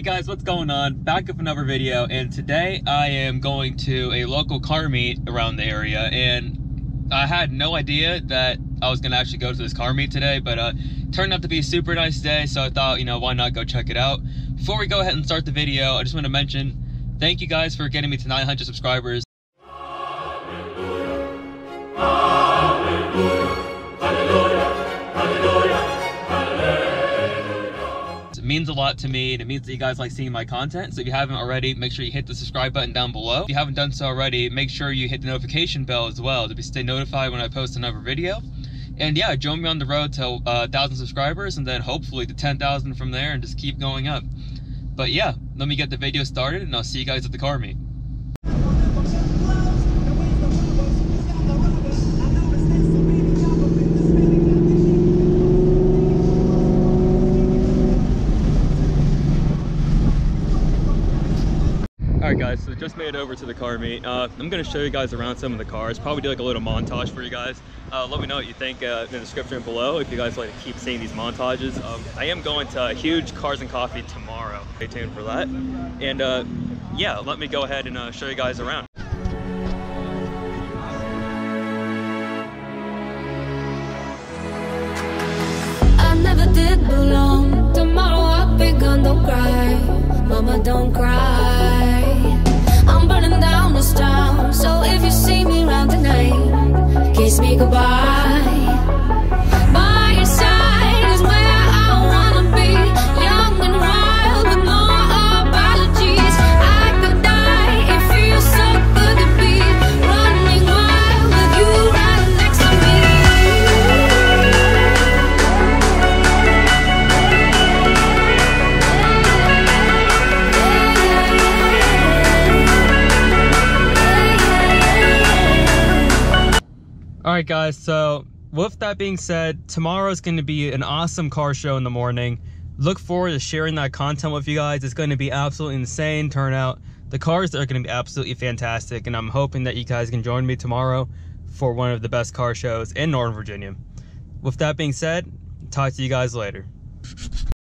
Hey guys, what's going on? Back with another video, and today I am going to a local car meet around the area, and I had no idea that I was gonna actually go to this car meet today, but turned out to be a super nice day, so I thought, you know, why not go check it out. Before we go ahead and start the video, I just want to mention thank you guys for getting me to 900 subscribers. It means a lot to me, and it means that you guys like seeing my content. So if you haven't already, make sure you hit the subscribe button down below. If you haven't done so already, make sure you hit the notification bell as well to stay notified when I post another video. And yeah, join me on the road to 1,000 subscribers, and then hopefully to 10,000 from there, and just keep going up. But yeah, let me get the video started, and I'll see you guys at the car meet. Alright guys, so just made it over to the car meet. I'm going to show you guys around some of the cars, probably do like a little montage for you guys. Let me know what you think in the description below if you guys like to keep seeing these montages. I am going to Huge Cars and Coffee tomorrow. Stay tuned for that. And yeah, let me go ahead and show you guys around. I never did belong. Tomorrow I'll be gone, don't cry. Mama, don't cry. I'm burning down this town, so if you see me round tonight, kiss me goodbye. By your side is where I wanna be, young and wild with no apologies. I could die, it feels so good to be running wild with you right next to me. Alright guys, so with that being said, tomorrow is going to be an awesome car show in the morning. Look forward to sharing that content with you guys. It's going to be absolutely insane turnout. The cars are going to be absolutely fantastic, and I'm hoping that you guys can join me tomorrow for one of the best car shows in Northern Virginia. With that being said, talk to you guys later.